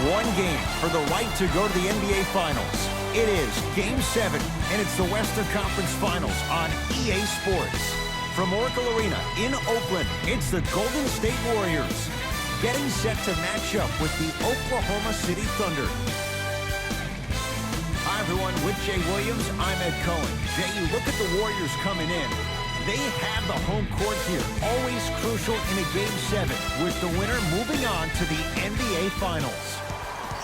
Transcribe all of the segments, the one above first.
one game for the right to go to the NBA Finals. It is Game 7, and it's the Western Conference Finals on EA Sports. From Oracle Arena in Oakland, it's the Golden State Warriors getting set to match up with the Oklahoma City Thunder. Hi, everyone. With Jay Williams, I'm Ed Cohen. Jay, you look at the Warriors coming in. They have the home court here, always crucial in a Game 7, with the winner moving on to the NBA Finals.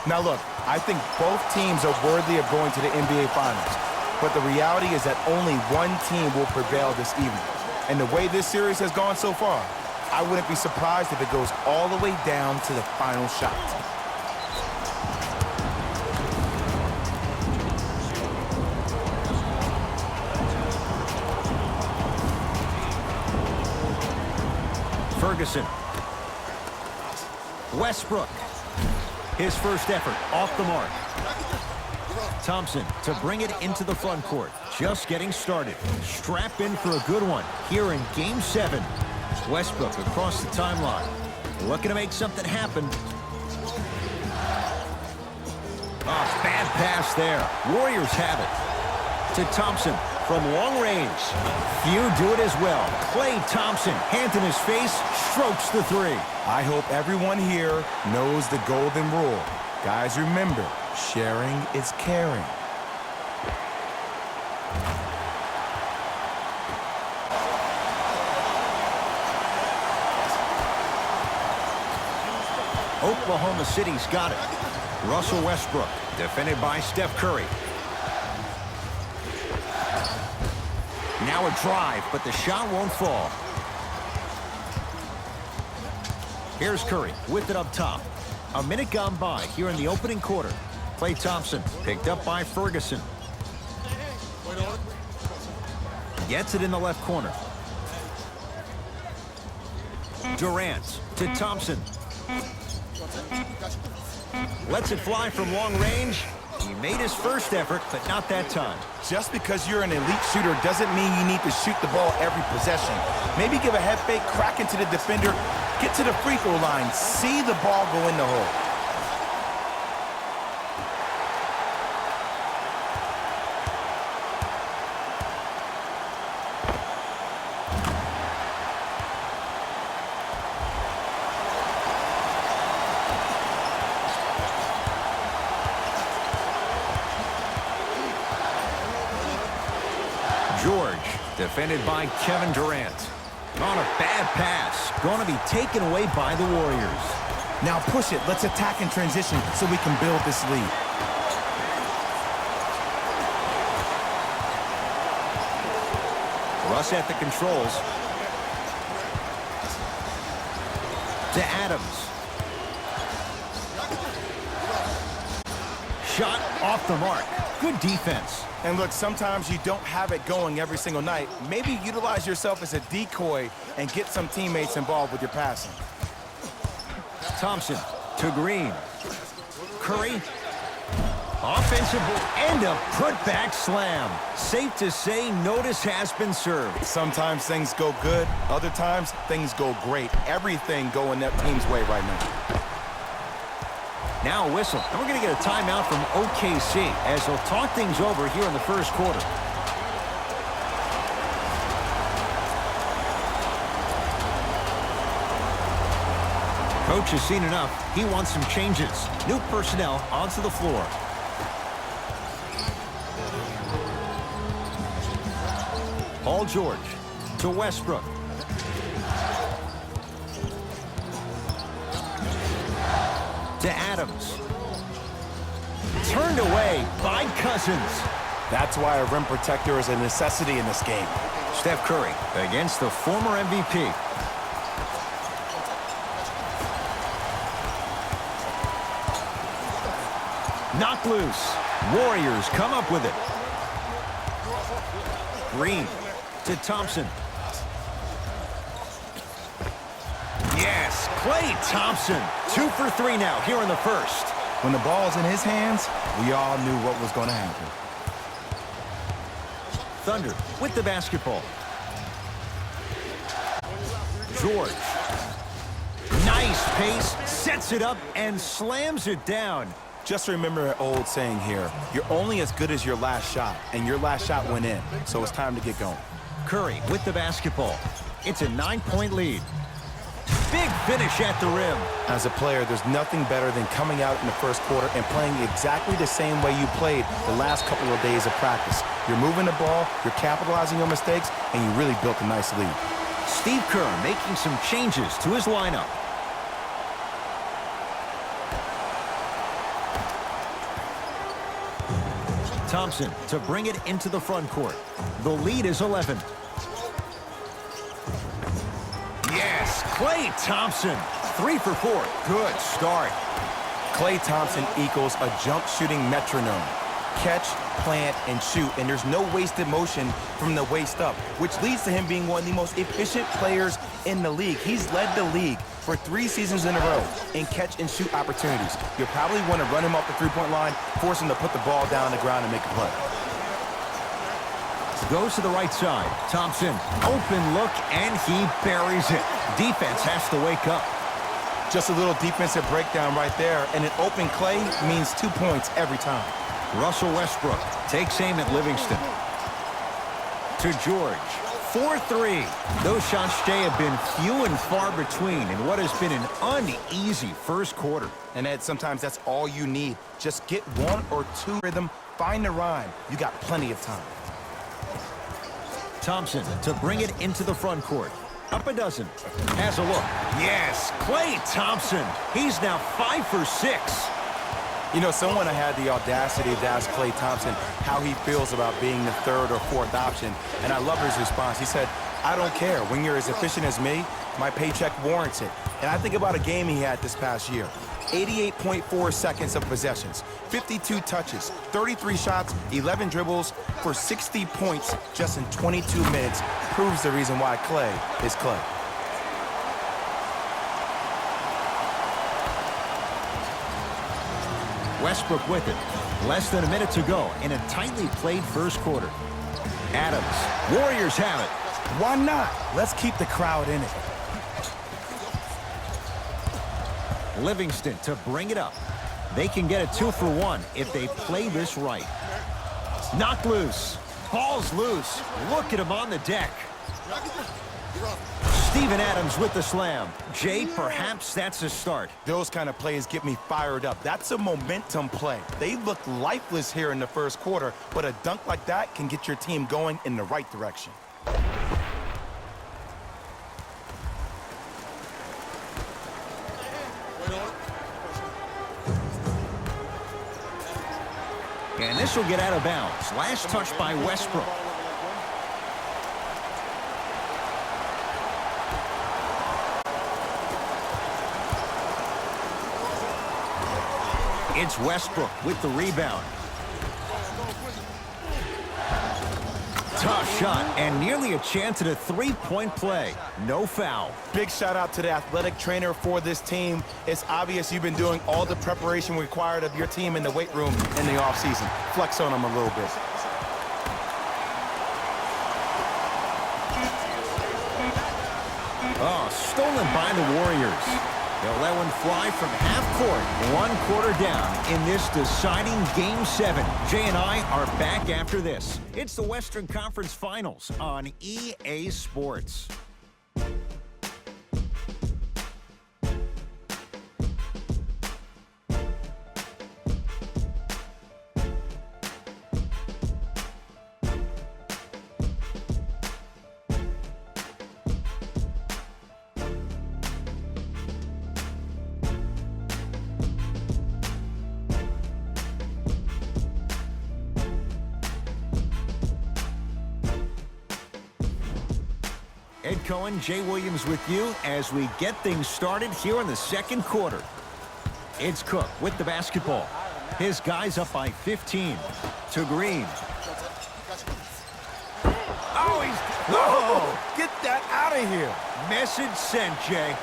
Now look, I think both teams are worthy of going to the NBA Finals, but the reality is that only one team will prevail this evening. And the way this series has gone so far, I wouldn't be surprised if it goes all the way down to the final shot. Ferguson. Westbrook. His first effort off the mark. Thompson to bring it into the front court. Just getting started. Strap in for a good one here in Game 7. Westbrook across the timeline. Looking to make something happen. Oh, bad pass there. Warriors have it. To Thompson. From long range, few do it as well. Klay Thompson, hand in his face, strokes the three. I hope everyone here knows the golden rule. Guys, remember, sharing is caring. Oklahoma City's got it. Russell Westbrook, defended by Steph Curry. Now a drive, but the shot won't fall. Here's Curry with it up top. A minute gone by here in the opening quarter. Klay Thompson picked up by Ferguson. Gets it in the left corner. Durant to Thompson. Lets it fly from long range. He made his first effort, but not that time. Just because you're an elite shooter doesn't mean you need to shoot the ball every possession. Maybe give a head fake, crack into the defender, get to the free throw line, see the ball go in the hole. George, defended by Kevin Durant. On a bad pass, going to be taken away by the Warriors. Now push it. Let's attack in transition so we can build this lead. Russ at the controls. To Adams. Shot off the mark. Good defense. And look, sometimes you don't have it going every single night. Maybe utilize yourself as a decoy and get some teammates involved with your passing. Thompson to Green. Curry. Offensive and a putback slam. Safe to say, notice has been served. Sometimes things go good. Other times, things go great. Everything going that team's way right now. Now a whistle, and we're going to get a timeout from OKC as they'll talk things over here in the first quarter. Coach has seen enough. He wants some changes. New personnel onto the floor. Paul George to Westbrook. To Adams. Turned away by Cousins. That's why a rim protector is a necessity in this game. Steph Curry against the former MVP. Knocked loose. Warriors come up with it. Green to Thompson. Yes, Klay Thompson. 2 for 3 now here in the first. When the ball's in his hands, we all knew what was going to happen. Thunder with the basketball. George. Nice Nice pace, sets it up, and slams it down. Just remember an old saying here, you're only as good as your last shot, and your last shot went in, so it's time to get going. Curry with the basketball. It's a 9-point lead. Big finish at the rim. As a player, there's nothing better than coming out in the first quarter and playing exactly the same way you played the last couple of days of practice. You're moving the ball, you're capitalizing on mistakes, and you really built a nice lead. Steve Kerr making some changes to his lineup. Thompson to bring it into the front court. The lead is 11. Yes, Klay Thompson, 3 for 4. Good start. Klay Thompson equals a jump shooting metronome. Catch, plant, and shoot, and there's no wasted motion from the waist up, which leads to him being one of the most efficient players in the league. He's led the league for 3 seasons in a row in catch and shoot opportunities. You'll probably want to run him off the three-point line, force him to put the ball down on the ground and make a play. Goes to the right side. Thompson, open look, and he buries it. Defense has to wake up. Just a little defensive breakdown right there, and an open Klay means 2 points every time. Russell Westbrook takes aim at Livingston. To George. 4-3. Those shots, Jay, have been few and far between in what has been an uneasy first quarter. And Ed, sometimes that's all you need. Just get 1 or 2 rhythm, find the rhyme. You got plenty of time. Thompson to bring it into the front court. Up a dozen. Has a look. Yes, Klay Thompson. He's now 5 for 6. You know, someone I had the audacity to ask Klay Thompson how he feels about being the 3rd or 4th option, and I love his response. He said, I don't care. When you're as efficient as me, my paycheck warrants it. And I think about a game he had this past year. 88.4 seconds of possessions, 52 touches, 33 shots, 11 dribbles for 60 points just in 22 minutes. Proves the reason why Klay is Klay. Westbrook with it. Less than a minute to go in a tightly played first quarter. Adams. Warriors have it. Why not? Let's keep the crowd in it. Livingston to bring it up. They can get a 2 for 1 if they play this right. Knocked loose. Ball's loose. Look at him on the deck. Steven Adams with the slam. Jay, perhaps that's a start. Those kind of plays get me fired up. That's a momentum play. They look lifeless here in the first quarter, but a dunk like that can get your team going in the right direction. And this will get out of bounds. Last touch by Westbrook. It's Westbrook with the rebound. Tough shot and nearly a chance at a 3-point play. No foul. Big shout out to the athletic trainer for this team. It's obvious you've been doing all the preparation required of your team in the weight room in the offseason. Flex on them a little bit. Oh, stolen by the Warriors. They'll let one fly from half court. 1 quarter down in this deciding Game 7. Jay and I are back after this. It's the Western Conference Finals on EA Sports. Ed Cohen, Jay Williams with you as we get things started here in the second quarter. It's Cook with the basketball. His guys up by 15. To Green. Oh, Whoa! Get that out of here! Message sent, Jay.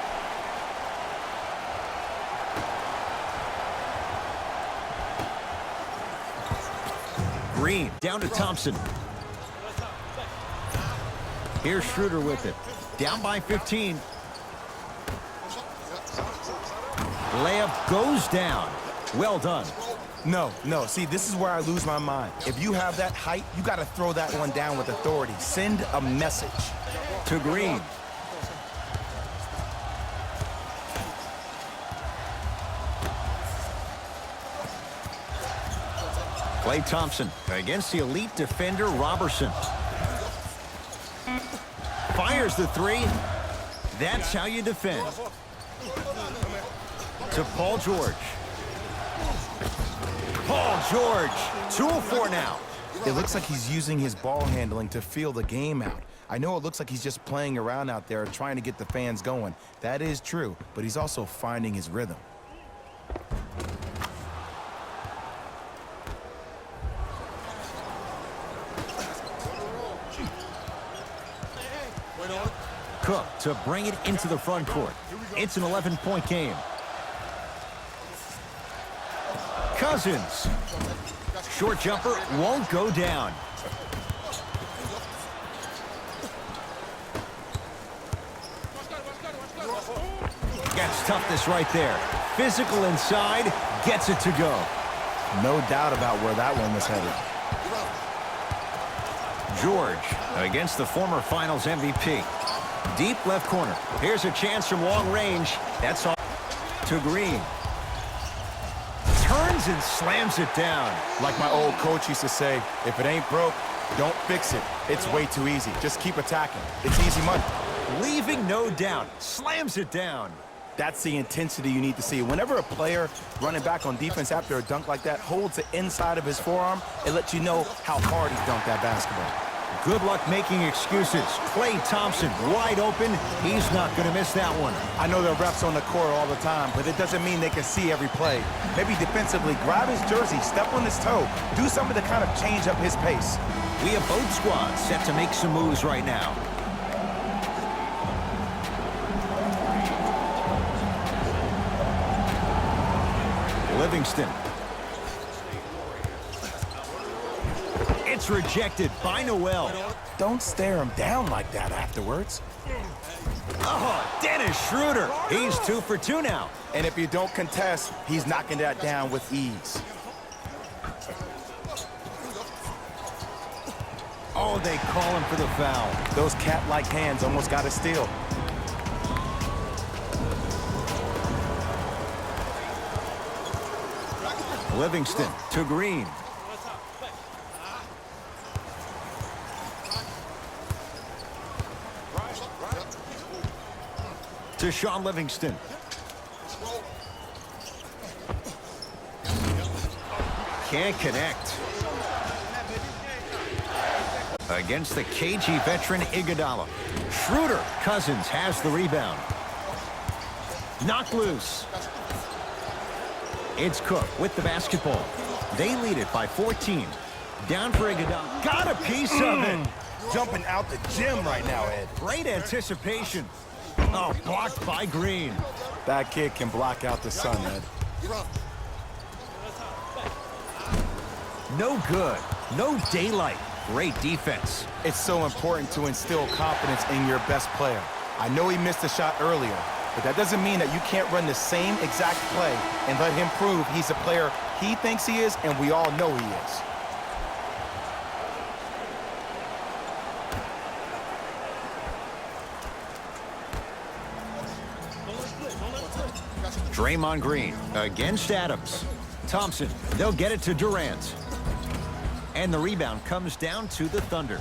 Green down to Thompson. Here's Schroeder with it. Down by 15. Layup goes down. Well done. No. See, this is where I lose my mind. If you have that height, you got to throw that one down with authority. Send a message. To Green. Klay Thompson against the elite defender Robertson. Fires the three. That's how you defend. To Paul George. Paul George, 2 of 4 now. It looks like he's using his ball handling to feel the game out. I know it looks like he's just playing around out there trying to get the fans going. That is true, but he's also finding his rhythm. Cook to bring it into the front court. It's an 11-point game. Cousins. Short jumper won't go down. Gets toughness right there. Physical inside, gets it to go. No doubt about where that one was headed. George against the former Finals MVP. Deep left corner. Here's a chance from long range. That's all. To Green. Turns and slams it down. Like my old coach used to say, if it ain't broke, don't fix it. It's way too easy. Just keep attacking. It's easy money. Leaving no doubt. Slams it down. That's the intensity you need to see. Whenever a player running back on defense after a dunk like that holds the inside of his forearm, it lets you know how hard he dunked that basketball. Good luck making excuses. Klay Thompson wide open. He's not going to miss that one. I know there are refs on the court all the time, but it doesn't mean they can see every play. Maybe defensively, grab his jersey, step on his toe, do something to kind of change up his pace. We have both squads set to make some moves right now. Livingston. It's rejected by Noel. Don't stare him down like that afterwards. Oh, Dennis Schroeder. He's 2 for 2 now. And if you don't contest, he's knocking that down with ease. Oh, they call him for the foul. Those cat-like hands almost got a steal. Livingston to Green. To Sean Livingston. Can't connect. Against the KG veteran Iguodala. Schroeder. Cousins has the rebound. Knocked loose. It's Cook with the basketball. They lead it by 14. Down for Iguodala. Got a piece of it. Jumping out the gym right now, Ed. Great anticipation. Oh, blocked by Green. That kid can block out the sun, Ed. No good. No daylight. Great defense. It's so important to instill confidence in your best player. I know he missed a shot earlier, but that doesn't mean that you can't run the same exact play and let him prove he's a player he thinks he is, and we all know he is. Draymond Green against Adams. Thompson, they'll get it to Durant. And the rebound comes down to the Thunder.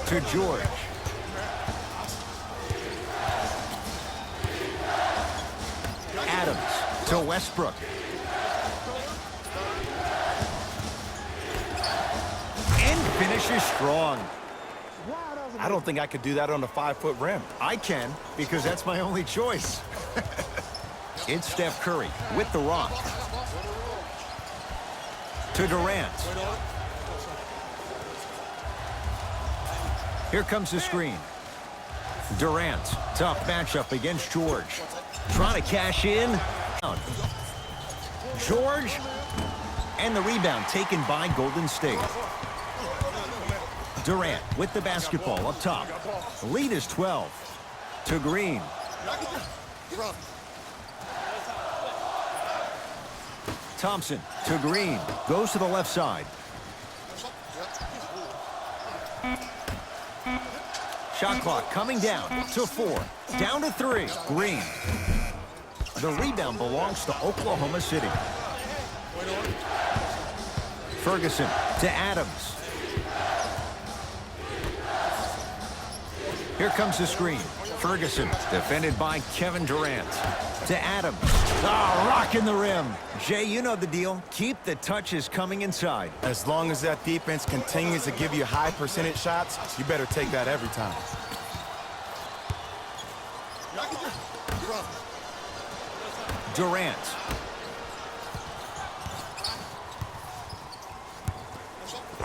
To George. Adams to Westbrook. And finishes strong. I don't think I could do that on a 5-foot rim. I can, because that's my only choice. It's Steph Curry with the rock. To Durant. Here comes the screen. Durant, tough matchup against George. Trying to cash in. George, and the rebound taken by Golden State. Durant with the basketball up top. Lead is 12. To Green. Thompson to Green. Goes to the left side. Shot clock coming down to 4. Down to 3. Green. The rebound belongs to Oklahoma City. Ferguson to Adams. Here comes the screen. Ferguson, defended by Kevin Durant. To Adams. Ah, rocking the rim. Jay, you know the deal. Keep the touches coming inside. As long as that defense continues to give you high percentage shots, you better take that every time. Durant.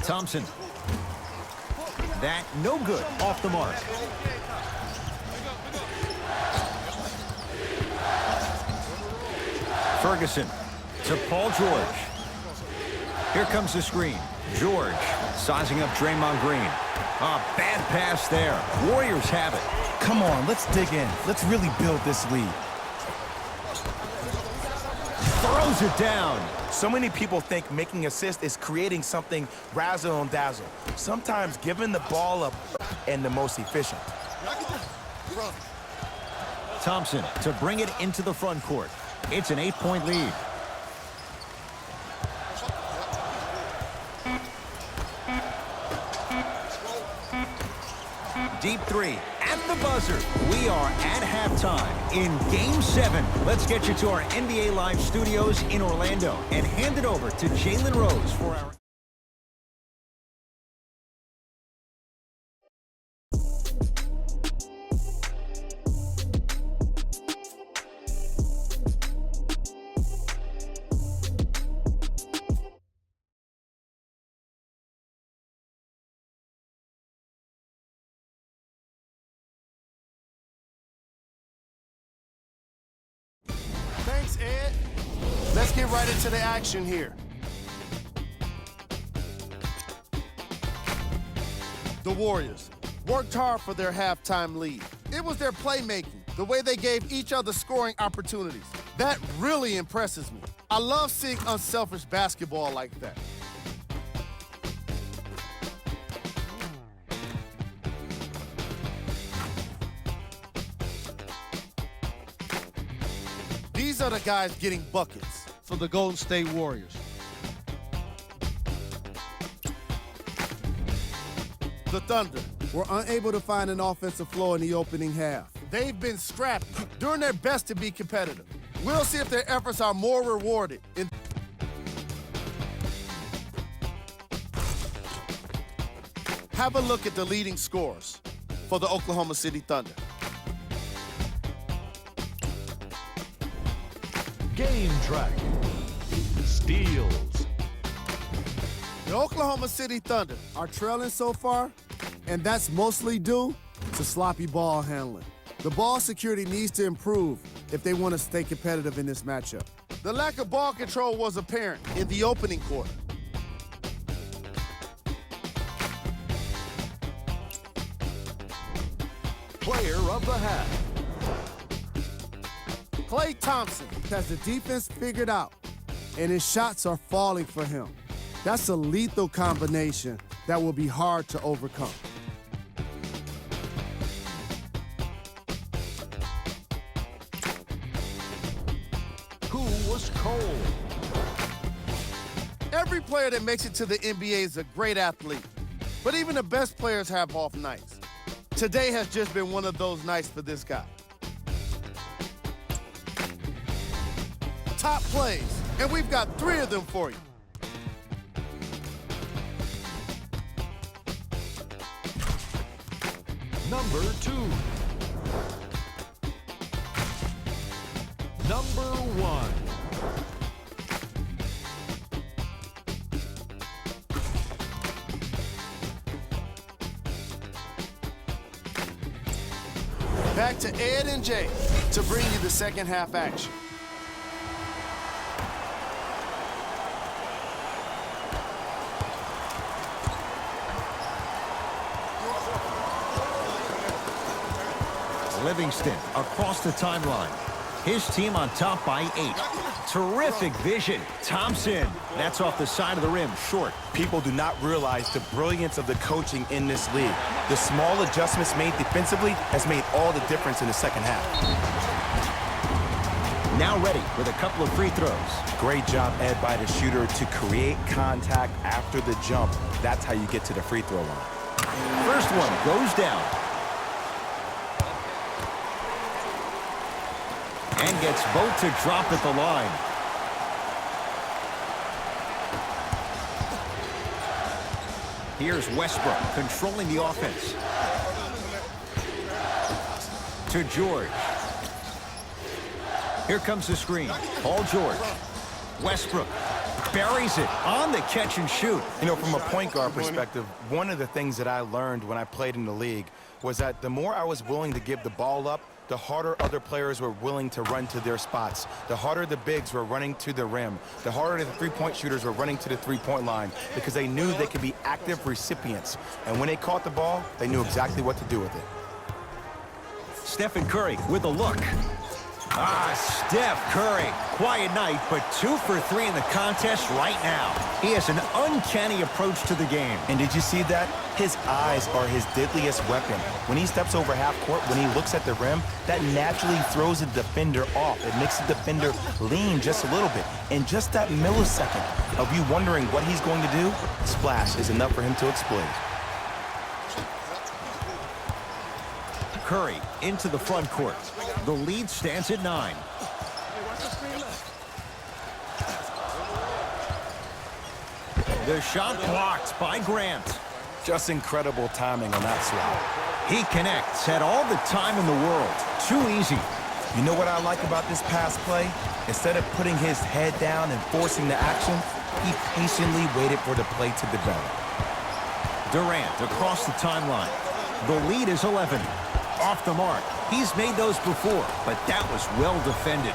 Thompson. That no good. Off the mark. Ferguson to Paul George. Here comes the screen. George sizing up Draymond Green. Ah, bad pass there. Warriors have it. Come on, let's dig in. Let's really build this lead. Throws it down. So many people think making assists is creating something razzle and dazzle. Sometimes giving the ball up and the most efficient. Thompson to bring it into the front court. It's an 8-point lead. Deep three at the buzzer. We are at halftime in Game 7. Let's get you to our NBA Live studios in Orlando and hand it over to Jalen Rose for our... Thanks, Ed. Let's get right into the action here. The Warriors worked hard for their halftime lead. It was their playmaking, the way they gave each other scoring opportunities. That really impresses me. I love seeing unselfish basketball like that. These are the guys getting buckets for the Golden State Warriors. The Thunder were unable to find an offensive flow in the opening half. They've been scrappy, doing their best to be competitive. We'll see if their efforts are more rewarded. Have a look at the leading scorers for the Oklahoma City Thunder. Game track. Steals. The Oklahoma City Thunder are trailing so far, and that's mostly due to sloppy ball handling. The ball security needs to improve if they want to stay competitive in this matchup. The lack of ball control was apparent in the opening quarter. Player of the half. Klay Thompson has the defense figured out, and his shots are falling for him. That's a lethal combination that will be hard to overcome. Who was cold? Every player that makes it to the NBA is a great athlete, but even the best players have off nights. Today has just been one of those nights for this guy. Top plays, and we've got 3 of them for you. Number 2. Number 1. Back to Ed and Jay to bring you the second half action. Livingston across the timeline. His team on top by 8. Terrific vision. Thompson. That's off the side of the rim, short. People do not realize the brilliance of the coaching in this league. The small adjustments made defensively has made all the difference in the second half. Now ready with a couple of free throws. Great job, Ed, by the shooter to create contact after the jump. That's how you get to the free throw line. First one goes down. And gets both to drop at the line. Here's Westbrook controlling the offense. To George. Here comes the screen. Paul George. Westbrook buries it on the catch and shoot. You know, from a point guard perspective, one of the things that I learned when I played in the league was that the more I was willing to give the ball up, the harder other players were willing to run to their spots. The harder the bigs were running to the rim. The harder the three-point shooters were running to the three-point line because they knew they could be active recipients. And when they caught the ball, they knew exactly what to do with it. Stephen Curry with a look. Steph Curry. Quiet night, but 2 for 3 in the contest right now. He has an uncanny approach to the game. And did you see that? His eyes are his deadliest weapon. When he steps over half court, when he looks at the rim, that naturally throws the defender off. It makes the defender lean just a little bit. And just that millisecond of you wondering what he's going to do, splash is enough for him to explode. Curry into the front court. The lead stands at 9. The shot blocked by Grant. Just incredible timing on that swat. He connects, had all the time in the world. Too easy. You know what I like about this pass play? Instead of putting his head down and forcing the action, he patiently waited for the play to develop. Durant across the timeline. The lead is 11. Off the mark. He's made those before, but that was well defended.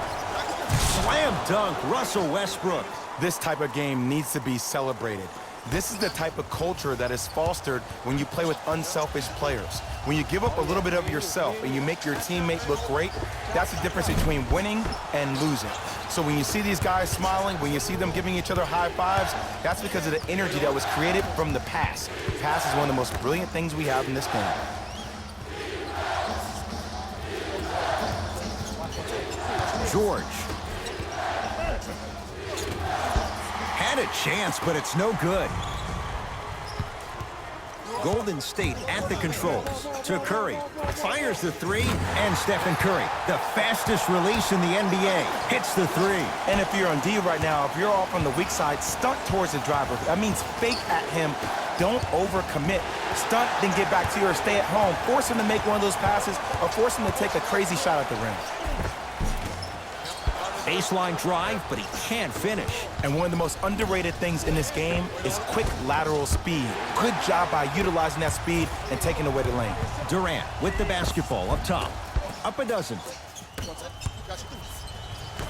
Slam dunk, Russell Westbrook. This type of game needs to be celebrated. This is the type of culture that is fostered when you play with unselfish players. When you give up a little bit of yourself and you make your teammate look great, that's the difference between winning and losing. So when you see these guys smiling, when you see them giving each other high fives, that's because of the energy that was created from the pass. Pass is one of the most brilliant things we have in this game. George. Had a chance, but it's no good. Golden State at the controls. To Curry. Fires the three, and Stephen Curry, the fastest release in the NBA, hits the three. And if you're on D right now, if you're off on the weak side, stunt towards the driver. That means fake at him. Don't overcommit. Stunt, then get back to you or stay at home. Force him to make one of those passes or force him to take a crazy shot at the rim. Baseline drive, but he can't finish. And one of the most underrated things in this game is quick lateral speed. Good job by utilizing that speed and taking away the lane. Durant with the basketball up top. Up a dozen.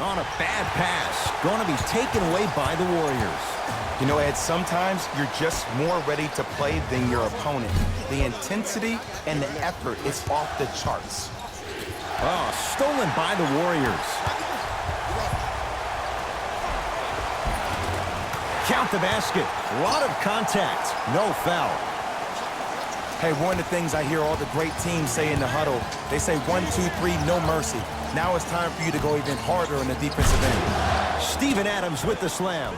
On a bad pass. Going to be taken away by the Warriors. You know, Ed, sometimes you're just more ready to play than your opponent. The intensity and the effort is off the charts. Oh, stolen by the Warriors. Count the basket. A lot of contact. No foul. Hey, one of the things I hear all the great teams say in the huddle, they say 1, 2, 3, no mercy. Now it's time for you to go even harder on the defensive end. Steven Adams with the slam.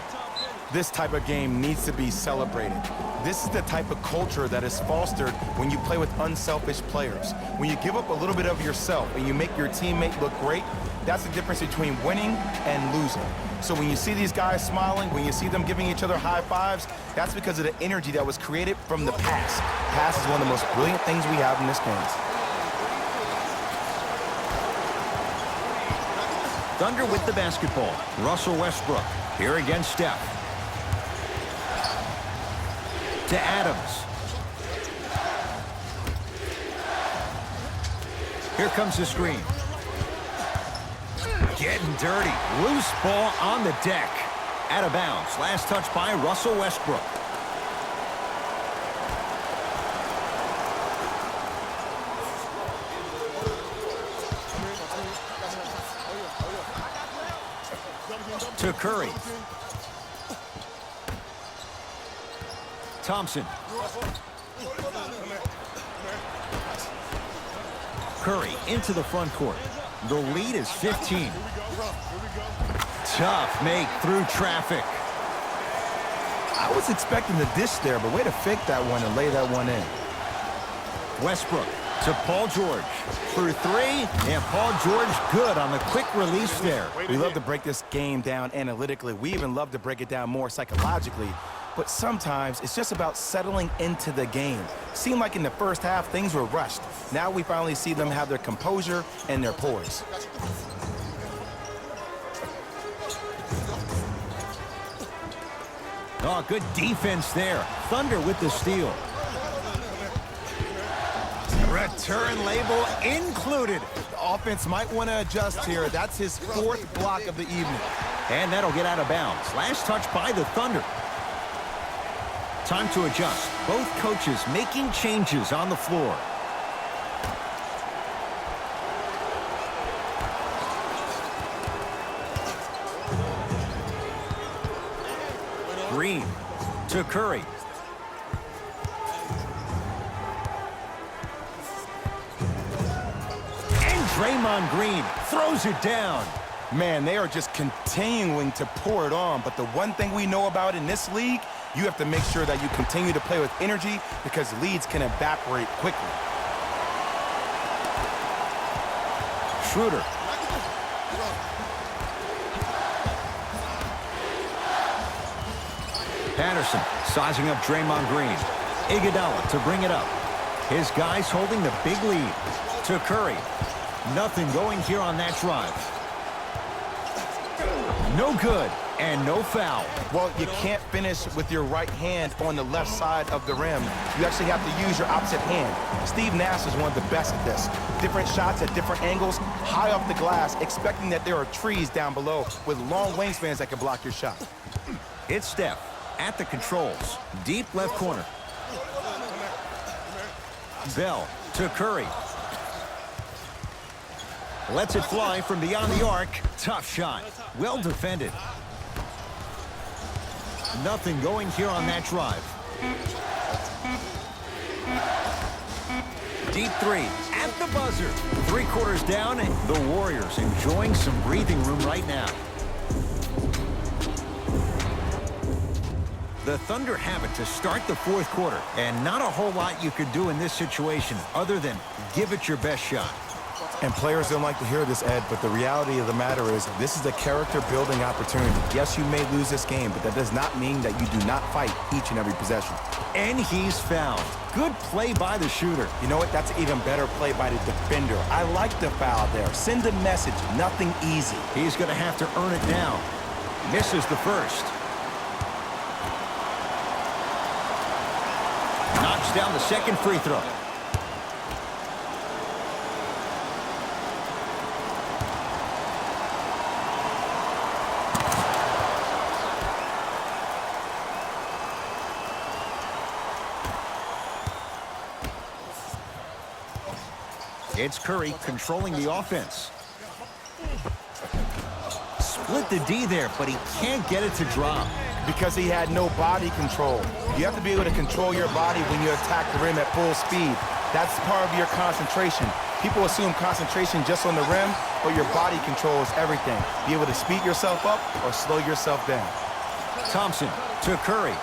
This type of game needs to be celebrated. This is the type of culture that is fostered when you play with unselfish players. When you give up a little bit of yourself and you make your teammate look great, that's the difference between winning and losing. So when you see these guys smiling, when you see them giving each other high fives, that's because of the energy that was created from the pass. Pass is one of the most brilliant things we have in this game. Thunder with the basketball. Russell Westbrook. Here against Steph. To Adams. Here comes the screen. Getting dirty. Loose ball on the deck. Out of bounds. Last touch by Russell Westbrook. to Curry. Thompson. Curry into the front court. The lead is 15. Tough make through traffic. I was expecting the dish there, but way to fake that one and lay that one in. Westbrook to Paul George. For three, and Paul George good on the quick release there. We love to break this game down analytically. We even love to break it down more psychologically. But sometimes it's just about settling into the game. Seemed like in the first half, things were rushed. Now we finally see them have their composure and their poise. Oh, good defense there. Thunder with the steal. Return label included. The offense might want to adjust here. That's his fourth block of the evening. And that'll get out of bounds. Last touch by the Thunder. Time to adjust. Both coaches making changes on the floor. Green to Curry. And Draymond Green throws it down. Man, they are just continuing to pour it on. But the one thing we know about in this league, you have to make sure that you continue to play with energy because leads can evaporate quickly. Schroeder. Patterson sizing up Draymond Green. Iguodala to bring it up. His guys holding the big lead. To Curry. Nothing going here on that drive. No good and no foul. Well, you can't finish with your right hand on the left side of the rim. You actually have to use your opposite hand. Steve Nash is one of the best at this. Different shots at different angles, high off the glass, expecting that there are trees down below with long wingspans that can block your shot. It's Steph at the controls. Deep left corner. Bell to Curry. Lets it fly from beyond the arc. Tough shot. Well defended. Nothing going here on that drive. Deep three at the buzzer. 3 quarters down. The Warriors enjoying some breathing room right now. The Thunder have it to start the 4th quarter. And not a whole lot you could do in this situation other than give it your best shot. And players don't like to hear this, Ed, but the reality of the matter is this is a character-building opportunity. Yes, you may lose this game, but that does not mean that you do not fight each and every possession. And he's fouled. Good play by the shooter. You know what? That's an even better play by the defender. I like the foul there. Send a message. Nothing easy. He's going to have to earn it now. Misses the first. Knocks down the second free throw. It's Curry controlling the offense. Split the D there, but he can't get it to drop. Because he had no body control. You have to be able to control your body when you attack the rim at full speed. That's part of your concentration. People assume concentration just on the rim, but your body controls everything. Be able to speed yourself up or slow yourself down. Thompson to Curry.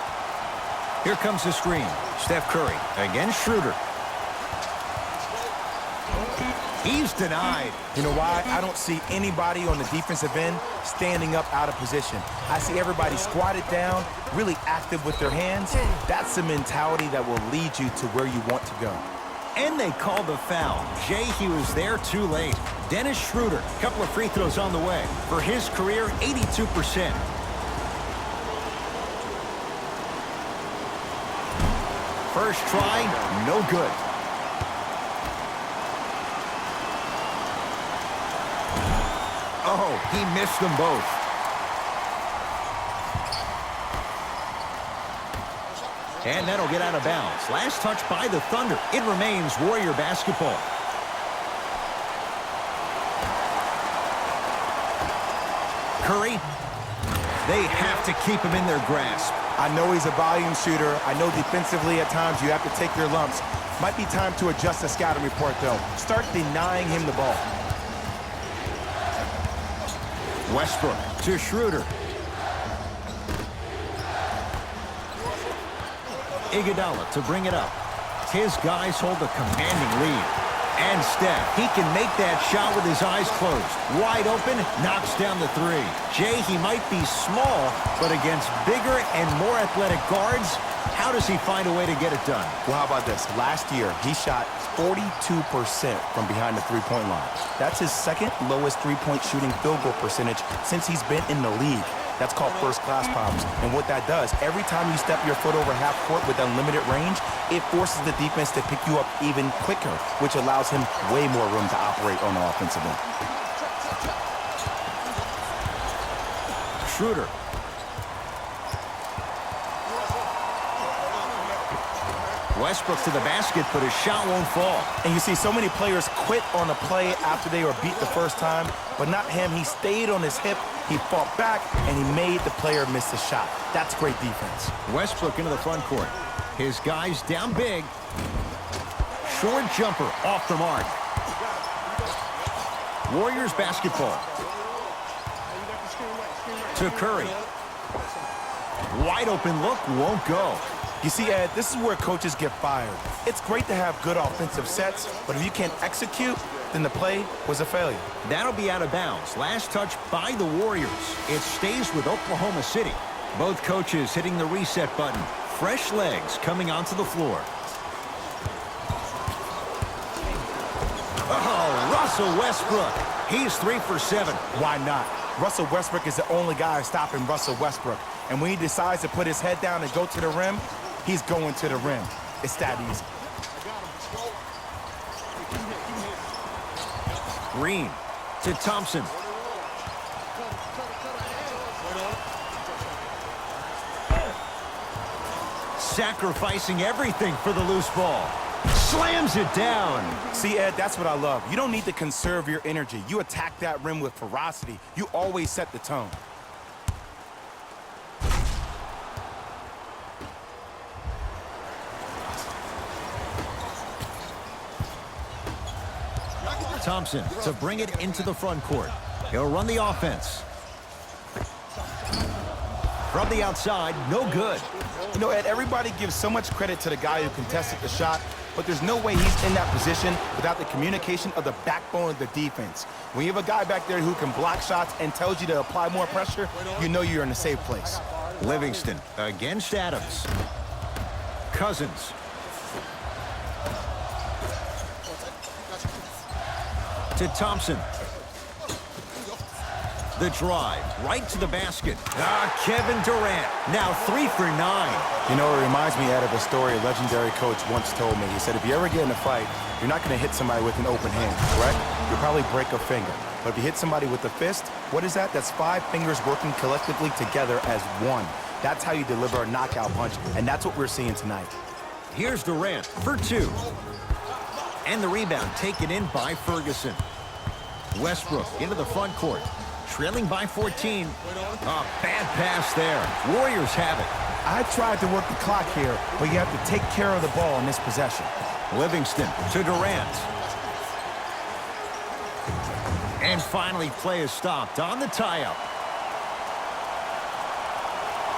Here comes the screen. Steph Curry against Schroeder. He's denied. You know why? I don't see anybody on the defensive end standing up out of position. I see everybody squatted down, really active with their hands. That's the mentality that will lead you to where you want to go. And they called the foul. Jay, he was there too late. Dennis Schroeder, a couple of free throws on the way. For his career, 82%. First try, no good. Oh, he missed them both. And that'll get out of bounds. Last touch by the Thunder. It remains Warrior basketball. Curry They have to keep him in their grasp. I know he's a volume shooter. I know defensively at times you have to take your lumps. Might be time to adjust the scouting report, though. Start denying him the ball. Westbrook to Schroeder. Iguodala to bring it up. His guys hold a commanding lead. And Steph, he can make that shot with his eyes closed. Wide open, knocks down the three. Jay, he might be small, but against bigger and more athletic guards, how does he find a way to get it done? Well, how about this? Last year, he shot 42% from behind the three-point line. That's his second lowest three-point shooting field goal percentage since he's been in the league. That's called first-class problems. And what that does, every time you step your foot over half court with unlimited range, it forces the defense to pick you up even quicker, which allows him way more room to operate on the offensive end. Schroeder. Westbrook to the basket, but his shot won't fall. And you see so many players quit on a play after they were beat the first time, but not him. He stayed on his hip, he fought back, and he made the player miss the shot. That's great defense. Westbrook into the front court. His guys down big. Short jumper off the mark. Warriors basketball. To Curry. Wide open look, won't go. You see, Ed, this is where coaches get fired. It's great to have good offensive sets, but if you can't execute, then the play was a failure. That'll be out of bounds. Last touch by the Warriors. It stays with Oklahoma City. Both coaches hitting the reset button. Fresh legs coming onto the floor. Oh, Russell Westbrook. He's 3 for 7. Why not? Russell Westbrook is the only guy stopping Russell Westbrook. And when he decides to put his head down and go to the rim, he's going to the rim. It's that easy. Green to Thompson. Sacrificing everything for the loose ball. Slams it down. See, Ed, that's what I love. You don't need to conserve your energy. You attack that rim with ferocity. You always set the tone. Thompson to bring it into the front court. He'll run the offense. From the outside, no good. You know, Ed, everybody gives so much credit to the guy who contested the shot, but there's no way he's in that position without the communication of the backbone of the defense. When you have a guy back there who can block shots and tells you to apply more pressure, you know you're in a safe place. Livingston against Adams. Cousins. To Thompson. The drive, right to the basket. Kevin Durant, now 3 for 9. You know, it reminds me, Ed, of a story a legendary coach once told me. He said, if you ever get in a fight, you're not going to hit somebody with an open hand, correct? You'll probably break a finger. But if you hit somebody with a fist, what is that? That's 5 fingers working collectively together as one. That's how you deliver a knockout punch, and that's what we're seeing tonight. Here's Durant for 2. And the rebound taken in by Ferguson. Westbrook into the front court. Trailing by 14. A bad pass there. Warriors have it. I tried to work the clock here, but you have to take care of the ball in this possession. Livingston to Durant. And finally, play is stopped on the tie-up.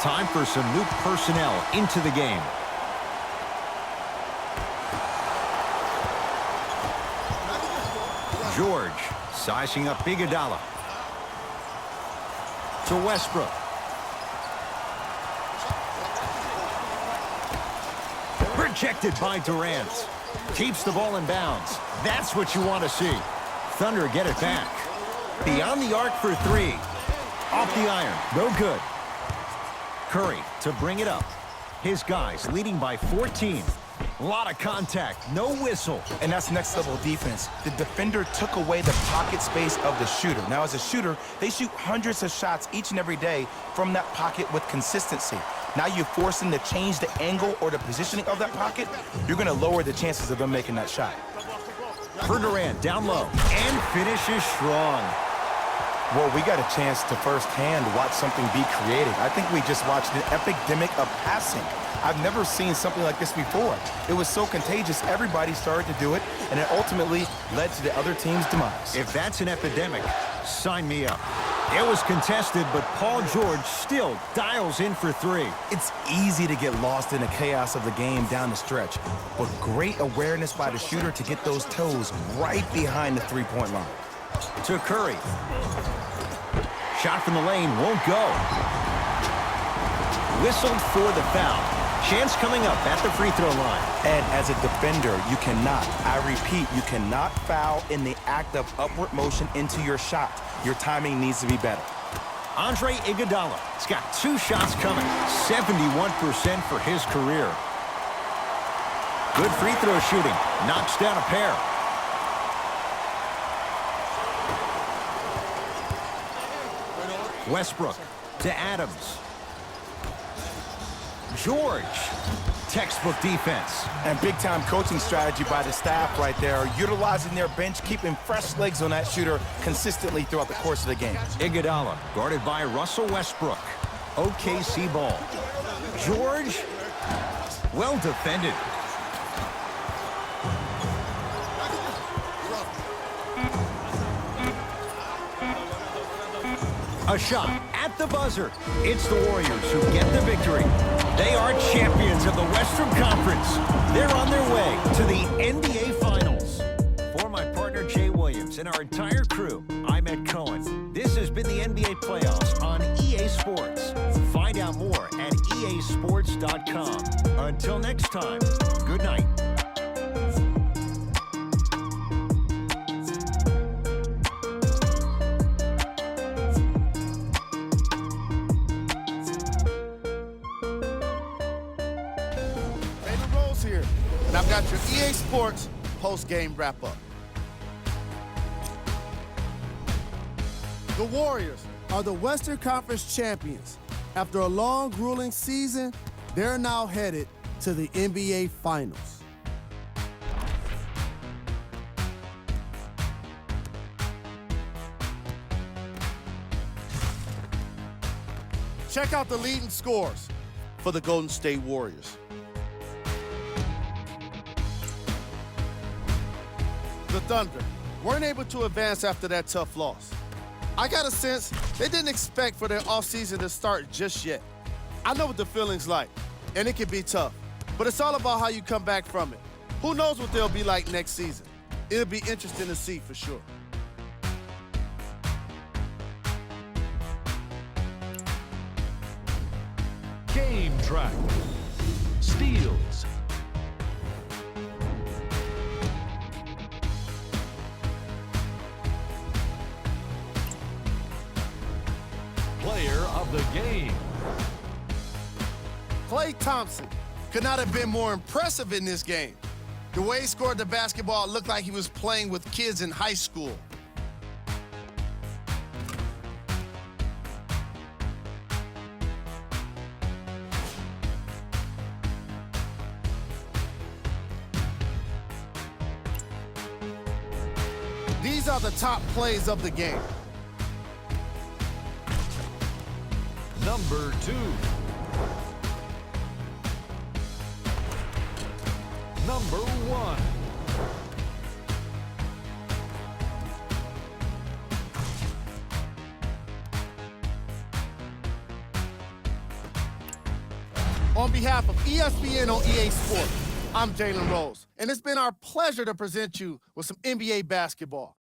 Time for some new personnel into the game. George sizing up Iguodala. To Westbrook. Rejected by Durant. Keeps the ball in bounds. That's what you want to see. Thunder get it back. Beyond the arc for 3. Off the iron. No good. Curry to bring it up. His guys leading by 14. A lot of contact. No whistle. And that's next level defense. The defender took away the pocket space of the shooter. Now, as a shooter, they shoot hundreds of shots each and every day from that pocket with consistency. Now you force them to change the angle or the positioning of that pocket. You're going to lower the chances of them making that shot. For Durant, down low, and finishes strong. Well, we got a chance to firsthand watch something be created. I think we just watched an epidemic of passing. I've never seen something like this before. It was so contagious, everybody started to do it, and it ultimately led to the other team's demise. If that's an epidemic, sign me up. It was contested, but Paul George still dials in for three. It's easy to get lost in the chaos of the game down the stretch, but great awareness by the shooter to get those toes right behind the three-point line. To Curry. Shot from the lane won't go. Whistled for the foul. Chance coming up at the free throw line. And as a defender, you cannot, I repeat, you cannot foul in the act of upward motion into your shot. Your timing needs to be better. Andre Iguodala has got 2 shots coming. 71% for his career. Good free throw shooting. Knocks down a pair. Westbrook to Adams. George. Textbook defense. And big-time coaching strategy by the staff right there, utilizing their bench, keeping fresh legs on that shooter consistently throughout the course of the game. Iguodala guarded by Russell Westbrook. OKC ball. George. Well defended. A shot at the buzzer. It's the Warriors who get the victory. They are champions of the Western Conference. They're on their way to the NBA Finals. For my partner, Jay Williams, and our entire crew, I'm Ed Cohen. This has been the NBA Playoffs on EA Sports. Find out more at easports.com. Until next time, good night. Here, and I've got your EA Sports post-game wrap-up. The Warriors are the Western Conference champions. After a long, grueling season, they're now headed to the NBA Finals. Check out the leading scores for the Golden State Warriors. The Thunder weren't able to advance after that tough loss. I got a sense they didn't expect for their offseason to start just yet. I know what the feeling's like, and it can be tough, but it's all about how you come back from it. Who knows what they'll be like next season? It'll be interesting to see for sure. Game track. Steals. Player of the game. Klay Thompson could not have been more impressive in this game. The way he scored the basketball looked like he was playing with kids in high school. These are the top plays of the game. Number 2. Number 1. On behalf of ESPN on EA Sports, I'm Jalen Rose, and it's been our pleasure to present you with some NBA basketball.